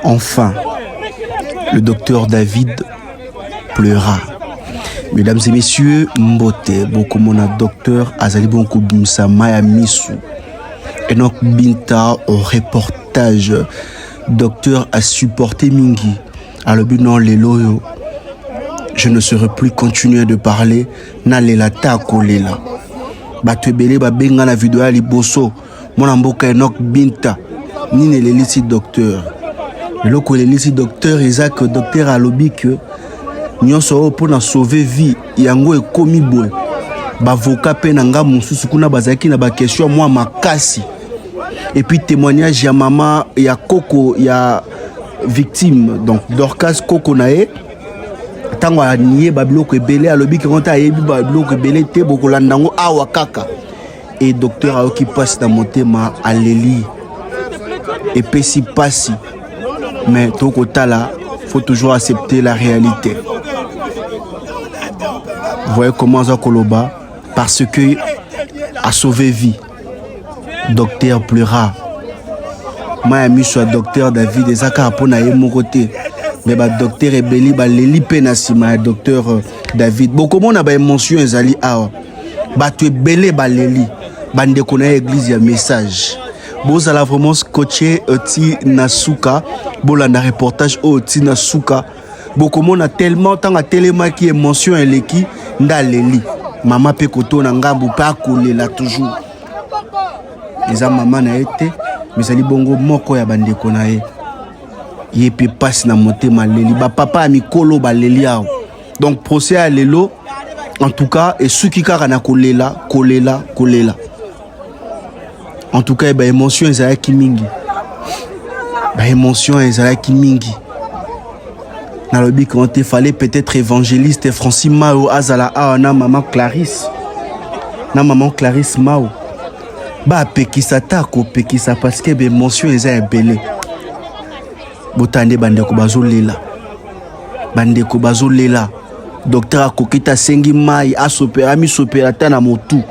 Enfin, le docteur David pleura. Mesdames et messieurs, Mbote, beaucoup mon docteur Azali Bonko Bimsa Maya Misu. Enoch Binta au reportage. Docteur a supporté Mingi. À le but non les loyaux. Je ne saurais plus continuer de parler. Nalela ta kolela. Batwebele ba benga na vidéo ali bosso. Mon amboka Enoch Binta. Ni ne lelisi docteur. Le loko lelisi docteur Isaac docteur a lobby que nyonso pour na sauver vie yango ekomi boy. Bavoka pe na nga mususu kuna bazaki na ba question moi makasi. Et puis témoignage ya maman ya Coco ya victime donc Dorcas Coco nae tango a nié babiloko ebele alobi ki konta yebi babiloko ebele te bokolandango awa kaka et docteur aoki passe na motema aleli et pesi pasi mais toko tala faut toujours accepter la réalité. Vous voyez comment ça koloba parce que a sauvé vie. Docteur pleura. Ma ami soit docteur David ezaka pona ye mon côté. Mais ba docteur ebeli ba leli penasima docteur David. Beaucoup mon a ba émotion ezali awa. Ba tu ebele ba leli. Bande kona église ya message. Boza la vraiment scotché ti nasuka. Bolanda reportage ti nasuka. Beaucoup mon a tellement tant a tellement qui émotion eleki nda leli. Maman pe koto na ngambu pa kolela toujours. Les maman na été mais ali bongo moko ya bandeko na ye yepe passe na motema leli ba papa a mikolo ba leli ao donc procès à lelo en tout cas et suki kaka na kolela en tout cas ba émotion ezalaki mingi na lobi quand il fallait peut-être évangéliste Francine Mao azala a na maman Clarisse Mao ba pekisa ta ko pekisa parce que be mention eza ebele botande bandeko bazolela docteur akokita sengi mai asopera mi sopera ta na motu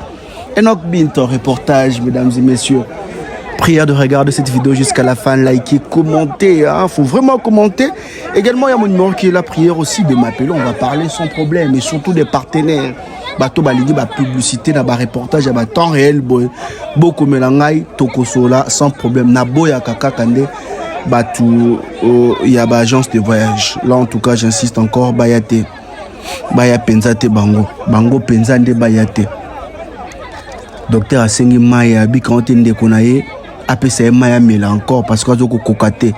Enoch Binta reportage. Mesdames et messieurs, prière de regarder cette vidéo jusqu'à la fin, liker, commenter, hein, faut vraiment commenter. Également il y a mon numéro qui est la prière aussi de m'appeler, on va parler sans problème et surtout des partenaires. Bato baligi ba publicité na ba reportage ba temps réel beaucoup melangai tokosola sans problème na boya kaka kande batu ya ba agence de voyage. Là en tout cas j'insiste encore bayate baya penzate bango penzande bayate docteur asengi maya bi quand ende konaye apesa maya mela encore parce que azoko kokate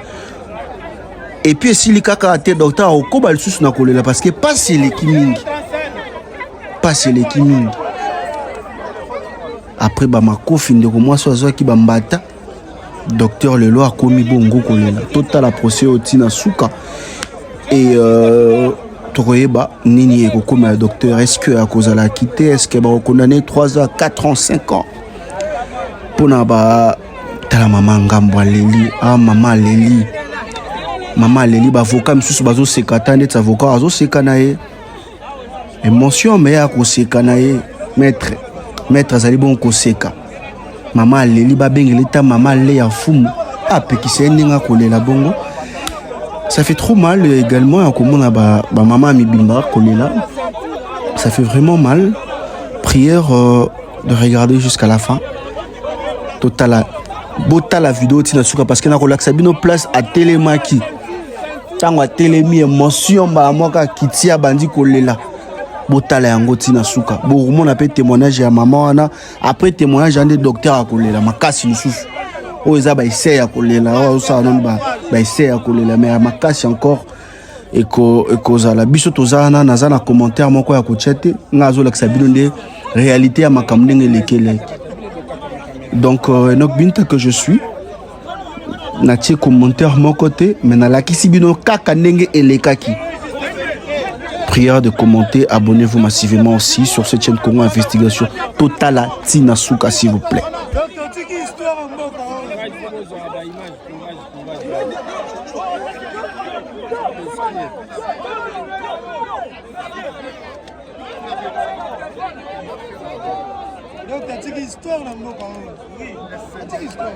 et puis si li kaka ate docteur okoba lisusu na kolela parce que pas c'est les kimingi passer les kiming après ba makofi ndeko moi sozo ki bambata docteur lelo a komi bongo kolela total la procès otina suka et tokoyeba nini ekokoma docteur est-ce que a cause la quitter est-ce que ba condamné 3 ans 4 ans 5 ans pona ba tala maman ngambo leli maman leli ba avocat msusu bazo sekata net avocat azo sekana ye émotion mais à koseka na ye maître azali bon koseka maman leli ba bengeli ta maman le ya fumu apekisa ninga kolela bongo ça fait trop mal également à komona ba maman mibimba kolela ça fait vraiment mal. Prière de regarder jusqu'à la fin total bota la vidéo tina suka parce que na kolaksa bino place à télémaki tango a télémi émotion ba moka kitia bandi kolela botala yango tina suka bon on a fait témoignage ya maman wana après témoignage ya docteur akolela makasi lisusu o eza ba essayer ya kolela o ça non ba essayer ya kolela mais makasi encore eko za biso tozana na commentaire moko ya kochete ngazo la sabino nde réalité ya makamndenge lekele donc Enoch Binta que je suis na tie commentaire mon côté mais na la kisibino kaka ndenge elekaki. Prière de commenter, abonnez-vous massivement aussi sur cette chaîne Congo Investigation Totala Tina Souka s'il vous plaît. Donc tu as histoire là mon oui, tu as histoire.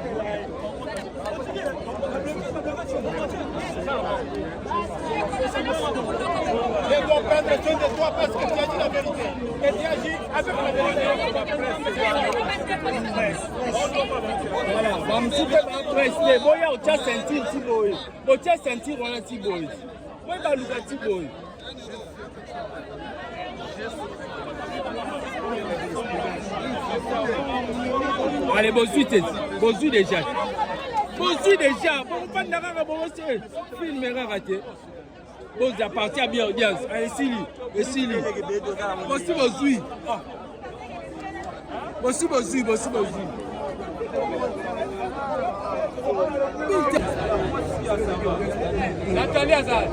Je dois prendre soin de toi parce que tu as dit la vérité. Et tu agis avec la vérité. Boya au tcha sentir Tiboy. Au tcha sentir on a Tiboy. Moi ba luka Tiboy. Allez, Bosu déjà. Bosu déjà. Bon pas ndaka bon c'est film raté. Bon ça partie à bien audience. Allez Sili. Bosu. Nathalie Azar.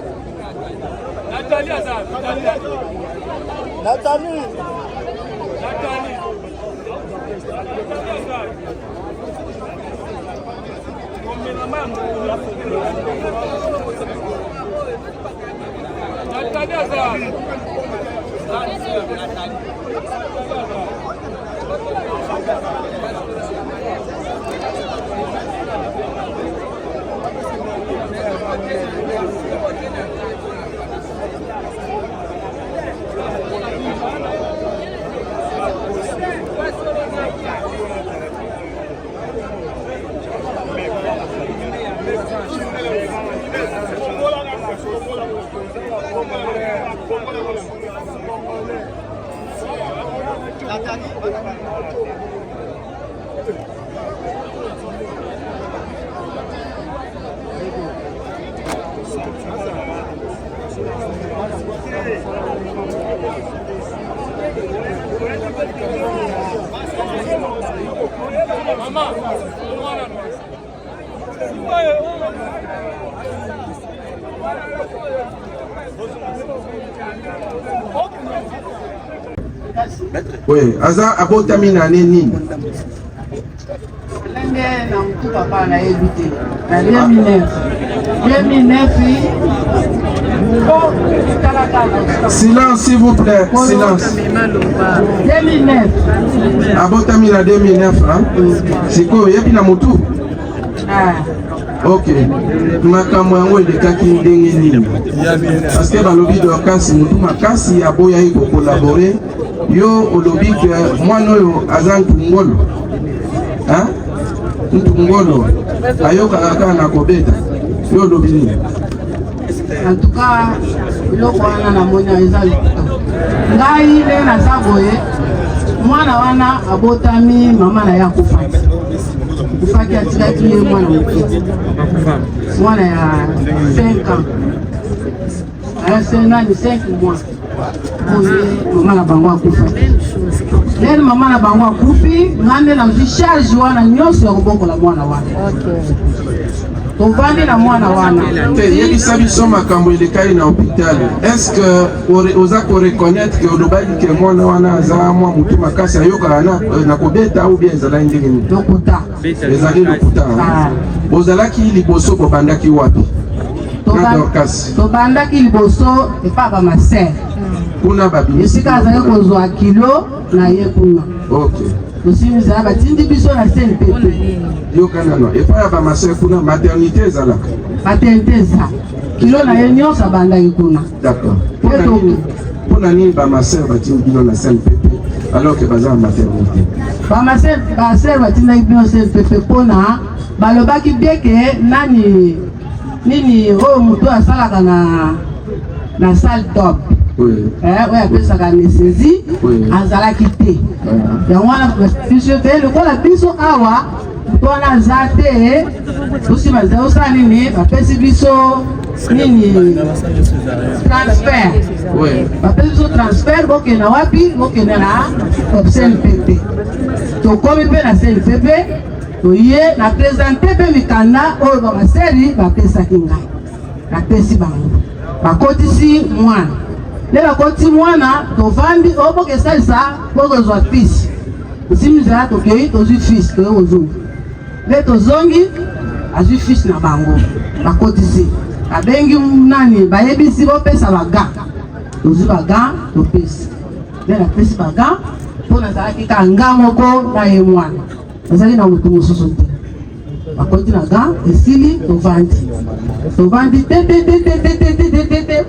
Oui, aza abotamina nini? Lenge na mtu papa na ebite. Na 2009. Silence s'il vous plaît, silence. 2009. Abotamina 2009 hein? Siko yebi na mutu? Ah. Ok. Makambo yango elekaki ndenge nini? Parce que balobi Dorcas mutu makasi aboya iko collaborer. Yo olobi que mwana oyo aza ntungolo. Hein? Ntungolo. Ayoka kaka na kobeta. Yo olobi nini? En tout cas, iloko wana na moni eza likuta. Ngai le na saboye mwana wana abotami mama na ya kufaki. Kufaki atikaki ye mwana moke. Mwana ya 5 ans. Aya sena ni 5 mois. Oye mama na bango akufa. Lelo mama na bango akufi, ngande na mzishaji wana nyonso ya kubokola mwana wana. Okay. Tovandi na mwana wana. Yebisa biso makambo elekai na hôpital. Est-ce que oza ko reconnaître que olobaki que mwana wana aza mwa mutu makasi ayoka na kobeta ou bien ezala ndenge nini? Lokuta. Ezali lokuta. Bozalaki liboso bobandaki wapi? Tobandaki liboso epaba maser. Kuna babi. Esika azali kozwa kilo na ye kuna. Okay. Osimiza batindi biso na CNPP. Yokana no. Epa ba maser kuna maternité ezalaka. Maternité eza. Kilo na ye nyonso abandaki kuna. D'accord. Pona nini ba maser batindi bino na CNPP alors que baza maternité? Ba maser batindi bino CNPP pona balobaki bieke nini oyo mutu asalaka na salle top. Oui. Ouais, apesaka anesthésie azalaki te. Yango wana biso te lokola biso awa mutu wana aza te tosima osala nini bapesi biso nini transfert. Bapesi biso transfert bokenda wapi bokenda na CNPP. Tokomi mpe na CNPP toye na présente mpe mikanda oyo bamaseri bapesaki ngai napesi bango bakotisi mwana nde bakotisi mwana tovandi obokesalisa bokozwa fisi osimizala tokei tozwi fisi toye kozongi nde tozongi azwi fisi na bango bakotisi abengi nani bayebisi bopesa baga tozwi baga topesi nde napesi baga mpo nazalaki ka nga moko na ye mwana nazali na motu mosusu te akoti na gant esili tovandi te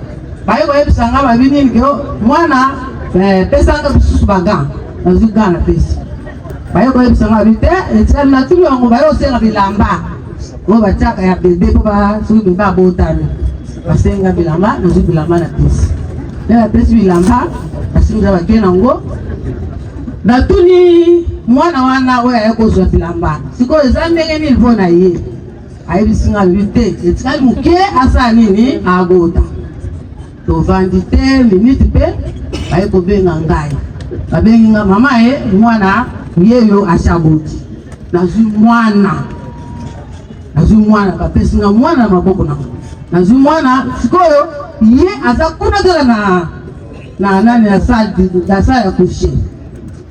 baye koyebisa nga babi nini ke mwana pesanga bisusu bagant nazwi gant na pesi baye koyebisa nga babi te etikali natuli yango baye osenga bilamba oyo batiaka ya bebe mpo soki bebe abotami basenga bilamba nazwi bilamba na pesi nde napesi bilamba basingiza bakei nango natuni mwana wana oyo aye kozwa bilamba sikoyo eza ndenge nini mpo na ye ayebisinga alobi te etikali moke asala nini agota tovandi te miniti mpe baye kobenga ngai babengi nga mama ye mwana yeyo ashaboti nazwi mwana bapesi nga mwana na maboko nango nazwi mwana sikoyo ye aza kuna kaka na nani na sala ya kushe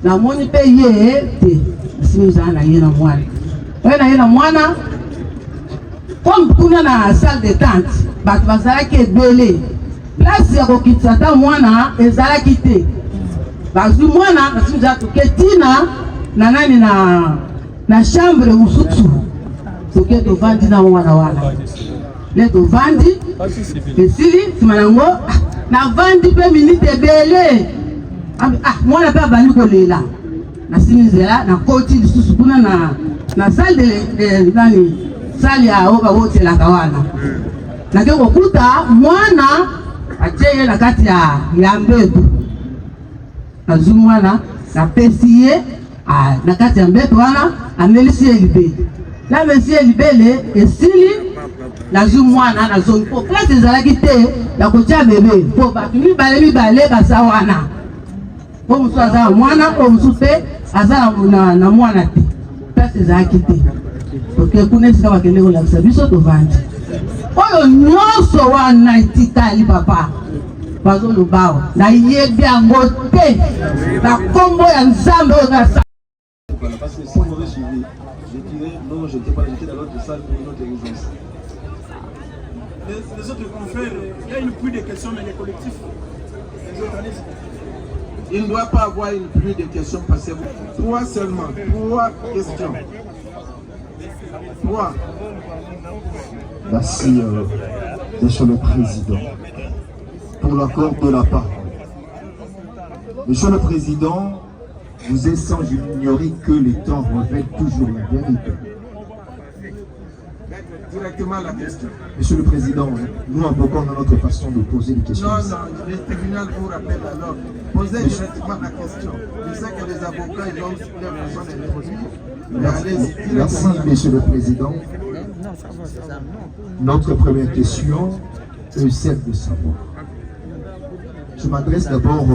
namoni mpe ye te asimizala na ye na mwana oye na ye na mwana comme kuna na salle de tente bato bazalaki ebele place ya kokitisa ata mwana ezalaki te bazwi mwana nasimizala toke tina na nani na chambre mosusu toke tovandi na mwana wana nde tovandi esili nsima nango navandi mpe minite ebele mwana mpe abandi kolela nasimi nzela nakoti lisusu kuna na salle de nani salle ya oyo babotelaka wana nake kokuta mwana atie ye na kati ya mbeto nazwi mwana napesi ye na kati ya mbeto wana amelisi ye libele namesi ye libele esili nazwi mwana nazongi po place ezalaki te ya kotia bebe po bato mibale baza wana po mosusu aza na mwana oyo mosusu mpe aza na mwana te place ezalaki te toke kuna esika bakende kolakisa biso tovandi oyo nyonso wana etikali papa bazolobawa nayebi yango te na kombo ya nzambe oyo nasa. Parce que si vous m'avez suivi, je dirais non, je n'étais pas dans l'autre salle pour une autre résidence. Les autres confrères, il y a une pluie de questions, mais les collectifs, les autres, allez-y. Il ne doit pas avoir une pluie de questions parce que 3 seulement, 3 questions. 3. Merci, Monsieur le Président, pour l'accord de la parole. Monsieur le Président, vous êtes sans ignorer que les temps révèlent toujours la vérité. Directement la question. Monsieur le Président, nous avons notre façon de poser des questions. Non, le tribunal vous rappelle alors. Posez directement la question. Je sais que les avocats, ils ont leur façon de répondre. Mais allez-y. Merci, Monsieur le Président. Notre première question est celle de savoir. Je m'adresse d'abord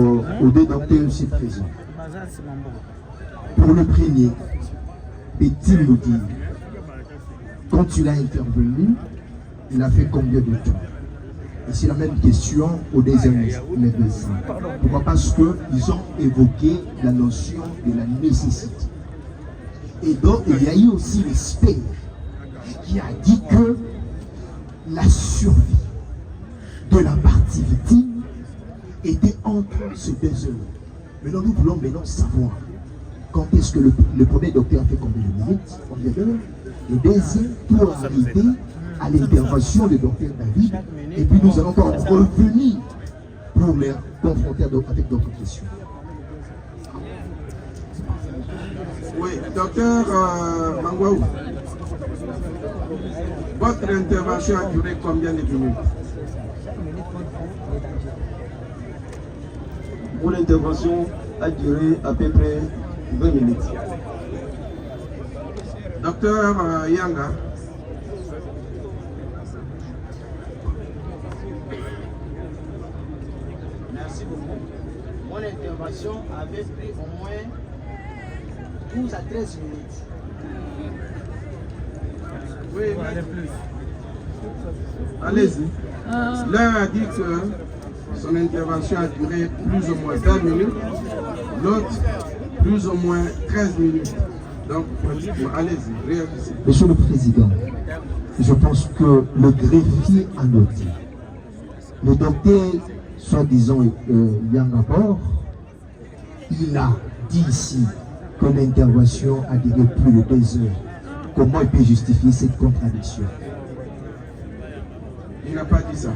aux deux docteurs ici présents. Pour le premier, peut-il nous dire, quand il a intervenu, il a fait combien de temps? Et c'est la même question au deuxième médecin. Pourquoi? Parce qu'ils ont évoqué la notion de la nécessité. Et donc, il y a eu aussi l'expert qui a dit que la survie de la partie victime était entre ces 2 heures. Maintenant, nous voulons maintenant savoir quand est-ce que le premier docteur a fait combien de minutes, combien d'heures, le deuxième pour arriver à l'intervention du docteur David, et puis nous allons encore revenir pour les confronter avec d'autres questions. Oui, docteur Mangwaou, votre intervention a duré combien de minutes? Mon intervention a duré à peu près 20 minutes. Docteur Yanga. Merci beaucoup. Mon intervention avait pris au moins 12 à 13 minutes. Oui, mais... Allez-y. L'un a dit que son intervention a duré plus ou moins 20 minutes, l'autre plus ou moins 13 minutes. Donc, allez-y, réagissez. Monsieur le Président, je pense que le greffier a noté. Le docteur, soi-disant Yangabor, il a dit ici que l'intervention a duré plus de 2 heures. comment il peut justifier cette contradiction? Il n'a pas dit ça.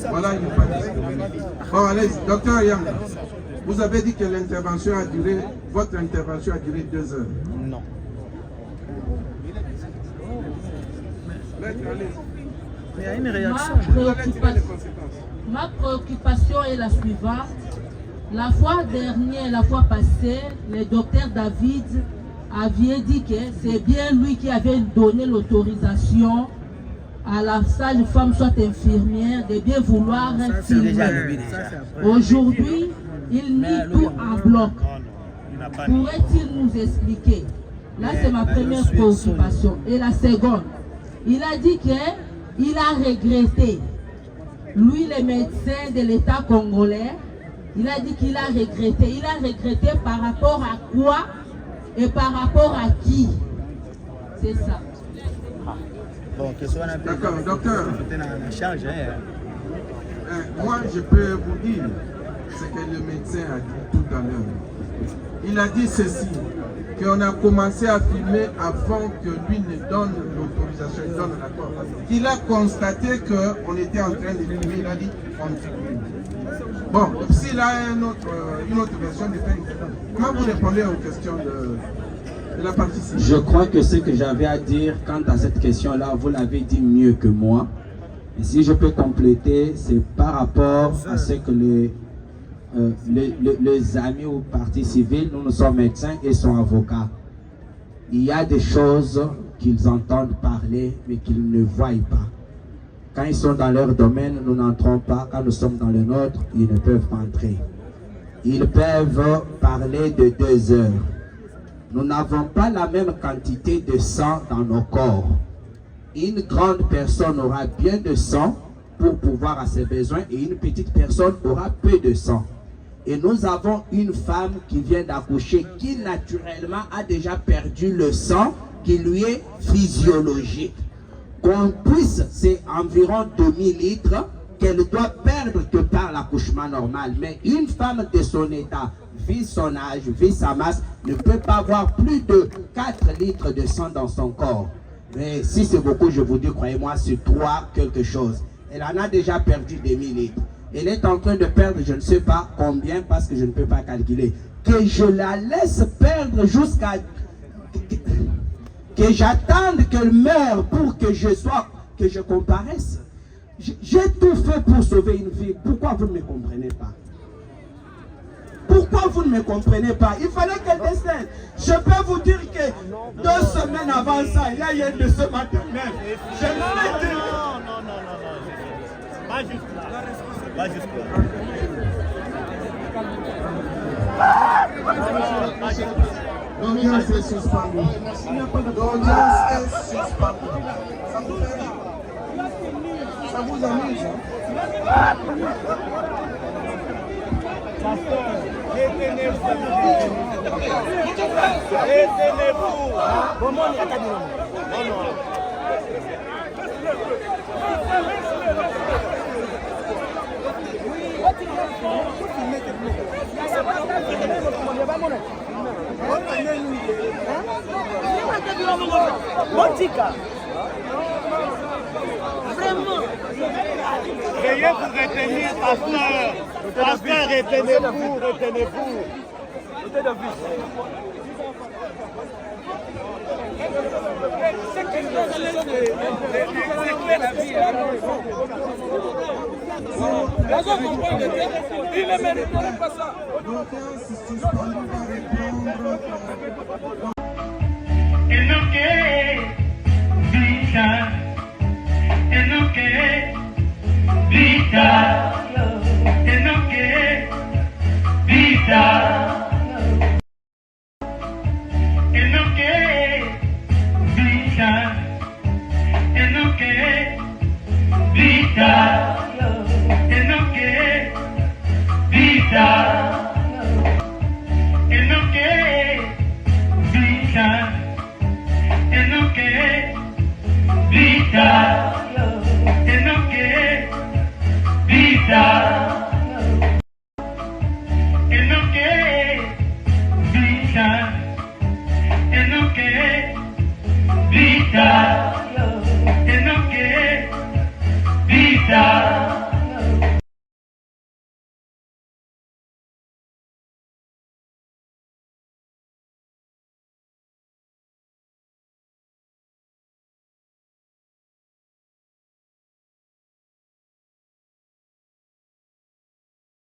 Voilà, il n'a pas dit ça. Bon, allez, docteur Yang, vous avez dit que l'intervention a duré, votre intervention a duré 2 heures. Non. Il y a une réaction. Ma préoccupation est la suivante. La fois dernière, la fois passée, le docteur David avait dit que c'est bien lui qui avait donné l'autorisation à la sage-femme, soit infirmière, de bien vouloir filmer. Aujourd'hui, il nie tout en bloc. Pourrait-il nous expliquer? Là, c'est ma première préoccupation. Et la seconde, il a dit qu'il a regretté. Lui, le médecin de l'État congolais, il a dit qu'il a regretté. Il a regretté par rapport à quoi et par rapport à qui? C'est ça. D'accord, docteur. Moi, je peux vous dire ce que le médecin a dit tout à l'heure. Il a dit ceci, qu'on a commencé à filmer avant que lui ne donne l'autorisation, il donne l'accord. Il a constaté qu'on était en train de filmer, il a dit on filme. Bon, s'il a une autre version de faire, comment vous répondez aux questions de la partie civile? Je crois que ce que j'avais à dire quant à cette question-là, vous l'avez dit mieux que moi. Et si je peux compléter, c'est par rapport à ce que les amis au parti civil, nous sommes médecins et sont avocats. Il y a des choses qu'ils entendent parler, mais qu'ils ne voient pas. Quand ils sont dans leur domaine, nous n'entrons pas. Quand nous sommes dans le nôtre, ils ne peuvent pas entrer. Ils peuvent parler de 2 heures. Nous n'avons pas la même quantité de sang dans nos corps. Une grande personne aura bien de sang pour pouvoir à ses besoins et une petite personne aura peu de sang. Et nous avons une femme qui vient d'accoucher qui naturellement a déjà perdu le sang qui lui est physiologique. Qu'on puisse, c'est environ 2000 litres qu'elle doit perdre que par l'accouchement normal. Mais une femme de son état, vu son âge, vu sa masse, ne peut pas avoir plus de 4 litres de sang dans son corps. Mais si c'est beaucoup, je vous dis, croyez-moi, c'est 3 quelque chose. Elle en a déjà perdu des 1000 litres. Elle est en train de perdre, je ne sais pas combien, parce que je ne peux pas calculer. Que je la laisse perdre jusqu'à... que j'attende qu'elle meure pour que je comparaisse. J'ai tout fait pour sauver une vie. Pourquoi vous ne me comprenez pas? Pourquoi vous ne me comprenez pas? Il fallait qu'elle décède. Je peux vous dire que 2 semaines avant ça, il y a eu de ce matin même. Je me suis dit... Non. Pas juste là. Pas juste là. L'audience est suspendue. L'audience est suspendue. Ça vous amuse, hein? Veuillez vous retenir, pasteur. Pasteur, retenez-vous. Il ne mériterait pas ça. Canada.